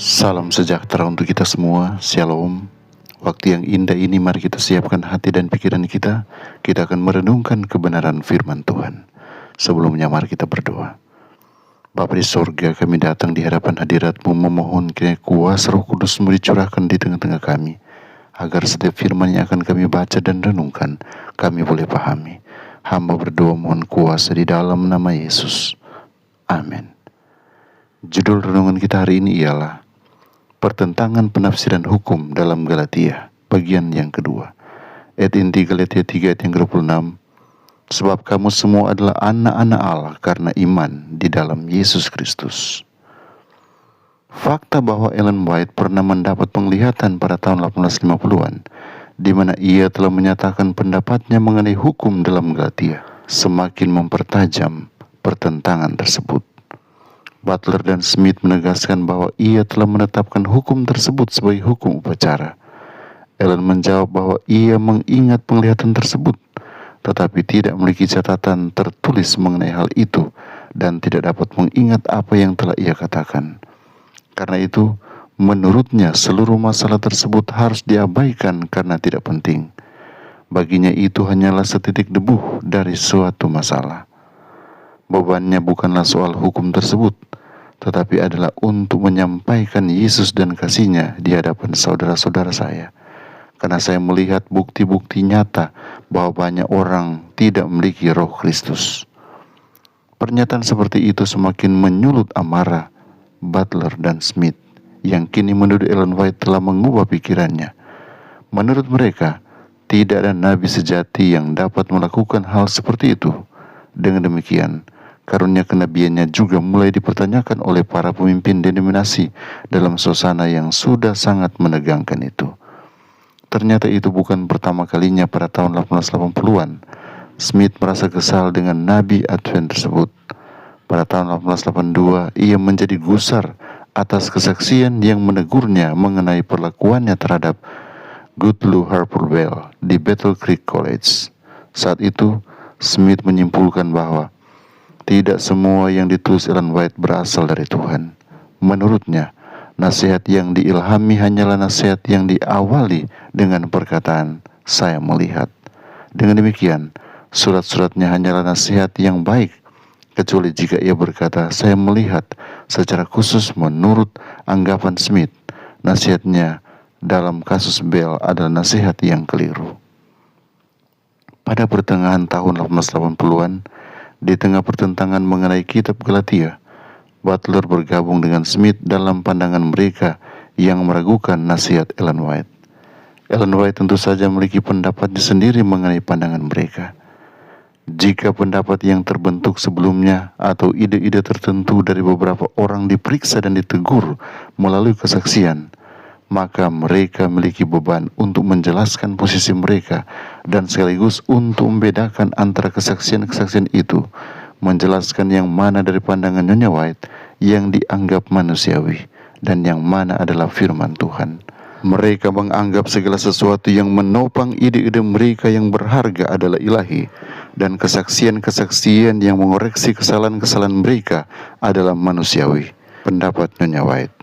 Salam sejahtera untuk kita semua, Shalom. Waktu yang indah ini mari kita siapkan hati dan pikiran kita. Kita akan merenungkan kebenaran firman Tuhan. Sebelumnya mari kita berdoa. Bapa di sorga, kami datang di hadapan hadirat-Mu memohon kiranya kuasa Roh Kudus-Mu dicurahkan di tengah-tengah kami, agar setiap firman yang akan kami baca dan renungkan, kami boleh pahami. Hamba berdoa mohon kuasa di dalam nama Yesus. Amin. Judul renungan kita hari ini ialah Pertentangan penafsiran hukum dalam Galatia, bagian yang kedua. Ayat inti Galatia 3 ayat yang ke-26. Sebab kamu semua adalah anak-anak Allah karena iman di dalam Yesus Kristus. Fakta bahwa Ellen White pernah mendapat penglihatan pada tahun 1850-an, di mana ia telah menyatakan pendapatnya mengenai hukum dalam Galatia, semakin mempertajam pertentangan tersebut. Butler dan Smith menegaskan bahwa ia telah menetapkan hukum tersebut sebagai hukum upacara. Ellen menjawab bahwa ia mengingat penglihatan tersebut, tetapi tidak memiliki catatan tertulis mengenai hal itu dan tidak dapat mengingat apa yang telah ia katakan. Karena itu, menurutnya seluruh masalah tersebut harus diabaikan karena tidak penting. Baginya itu hanyalah setitik debu dari suatu masalah. Bebannya bukanlah soal hukum tersebut, tetapi adalah untuk menyampaikan Yesus dan kasih-Nya di hadapan saudara-saudara saya. Karena saya melihat bukti-bukti nyata bahwa banyak orang tidak memiliki Roh Kristus. Pernyataan seperti itu semakin menyulut amarah Butler dan Smith, yang kini menuduh Ellen White telah mengubah pikirannya. Menurut mereka, tidak ada nabi sejati yang dapat melakukan hal seperti itu. Dengan demikian, karunia kenabiannya juga mulai dipertanyakan oleh para pemimpin denominasi dalam suasana yang sudah sangat menegangkan itu. Ternyata itu bukan pertama kalinya pada tahun 1880-an. Smith merasa kesal dengan Nabi Advent tersebut. Pada tahun 1882, ia menjadi gusar atas kesaksian yang menegurnya mengenai perlakuannya terhadap Goodloe Harper Bell di Battle Creek College. Saat itu, Smith menyimpulkan bahwa tidak semua yang ditulis Ellen White berasal dari Tuhan. Menurutnya, nasihat yang diilhami hanyalah nasihat yang diawali dengan perkataan, "Saya melihat." Dengan demikian, surat-suratnya hanyalah nasihat yang baik, kecuali jika ia berkata, "Saya melihat." Secara khusus menurut anggapan Smith, nasihatnya dalam kasus Bell adalah nasihat yang keliru. Pada pertengahan tahun 1880-an, di tengah pertentangan mengenai kitab Galatia, Butler bergabung dengan Smith dalam pandangan mereka yang meragukan nasihat Ellen White. Ellen White tentu saja memiliki pendapatnya sendiri mengenai pandangan mereka. Jika pendapat yang terbentuk sebelumnya atau ide-ide tertentu dari beberapa orang diperiksa dan ditegur melalui kesaksian, maka mereka memiliki beban untuk menjelaskan posisi mereka dan sekaligus untuk membedakan antara kesaksian-kesaksian itu, menjelaskan yang mana dari pandangan Nyonya White yang dianggap manusiawi dan yang mana adalah firman Tuhan. Mereka menganggap segala sesuatu yang menopang ide-ide mereka yang berharga adalah ilahi, dan kesaksian-kesaksian yang mengoreksi kesalahan-kesalahan mereka adalah manusiawi. Pendapat Nyonya White.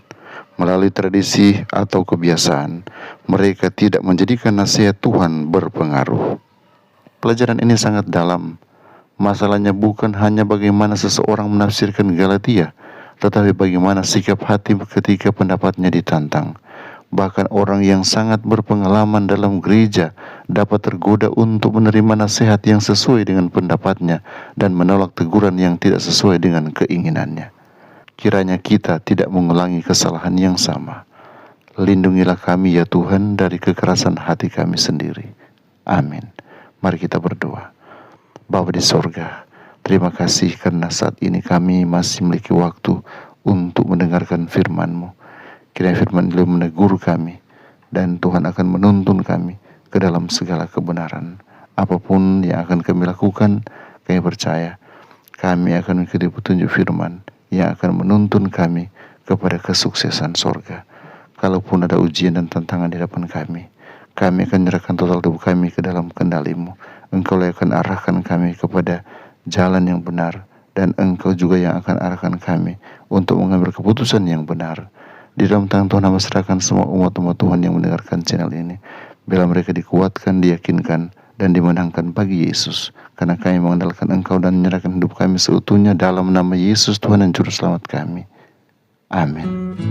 Melalui tradisi atau kebiasaan, mereka tidak menjadikan nasihat Tuhan berpengaruh. Pelajaran ini sangat dalam. Masalahnya bukan hanya bagaimana seseorang menafsirkan Galatia, tetapi bagaimana sikap hati ketika pendapatnya ditantang. Bahkan orang yang sangat berpengalaman dalam gereja dapat tergoda untuk menerima nasihat yang sesuai dengan pendapatnya dan menolak teguran yang tidak sesuai dengan keinginannya. Kiranya kita tidak mengulangi kesalahan yang sama. Lindungilah kami ya Tuhan dari kekerasan hati kami sendiri. Amin. Mari kita berdoa. Bapa di sorga, terima kasih karena saat ini kami masih memiliki waktu untuk mendengarkan firman-Mu. Kiranya firman itu menegur kami, dan Tuhan akan menuntun kami ke dalam segala kebenaran. Apapun yang akan kami lakukan, kami percaya kami akan mengikuti petunjuk firman yang akan menuntun kami kepada kesuksesan sorga. Kalaupun ada ujian dan tantangan di hadapan kami akan menyerahkan total tubuh kami ke dalam kendali-Mu. Engkau yang akan arahkan kami kepada jalan yang benar, dan Engkau juga yang akan arahkan kami untuk mengambil keputusan yang benar. Di dalam tangan Tuhan hamba serahkan semua umat-umat Tuhan yang mendengarkan channel ini. Bila mereka dikuatkan, diyakinkan, dan dimenangkan bagi Yesus. Karena kami mengandalkan Engkau dan menyerahkan hidup kami seutuhnya dalam nama Yesus Tuhan dan Juru Selamat kami. Amin.